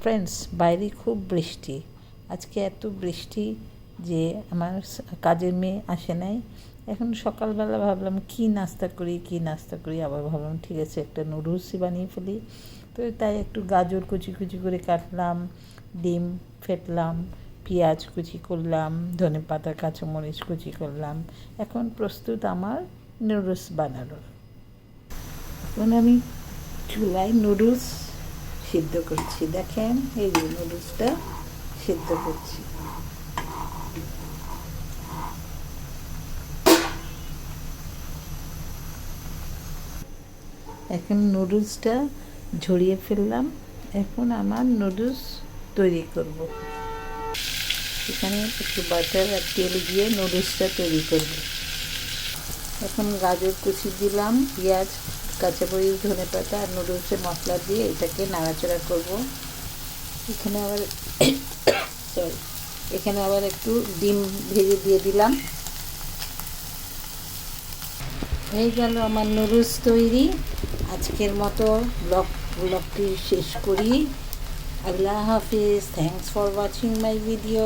Friends, বাইরে খুব বৃষ্টি। আজকে এত বৃষ্টি যে আমার কাজের মেয়ে আসে নাই। এখন সকালবেলা ভাবলাম কি নাস্তা করি, আবার ভাবলাম ঠিক আছে একটা নুডলসই বানিয়ে ফেলি। তো তাই একটু গাজর কুচি কুচি করে কাটলাম, ডিম ফেটলাম, পেঁয়াজ কুচি করলাম, ধনেপাতা কাঁচামরিচ কুচি করলাম। এখন প্রস্তুত আমার নুডলস বানানোর। এখন আমি চুলায় নুডলস সিদ্ধ করছি। দেখেন এই যে নুডলসটা সিদ্ধ করছি। এখন নুডলসটা ঝরিয়ে ফেললাম। এখন আমার নুডলস তৈরি করব। এখানে একটু বাটার আর তেল দিয়ে নুডলসটা তৈরি করব। এখন গাজর কুচি দিলাম, পেঁয়াজ, কাঁচামরিচ, ধনেপাতা আর নুডলসের মশলা দিয়ে এটাকে নাড়াচাড়া করব। এখানে আবার একটু ডিম ভেজে দিয়ে দিলাম। হয়ে গেল আমার নুডলস তৈরি। আজকের মতো ব্লগটি শেষ করি। আল্লাহ হাফিজ। Thanks for watching my video.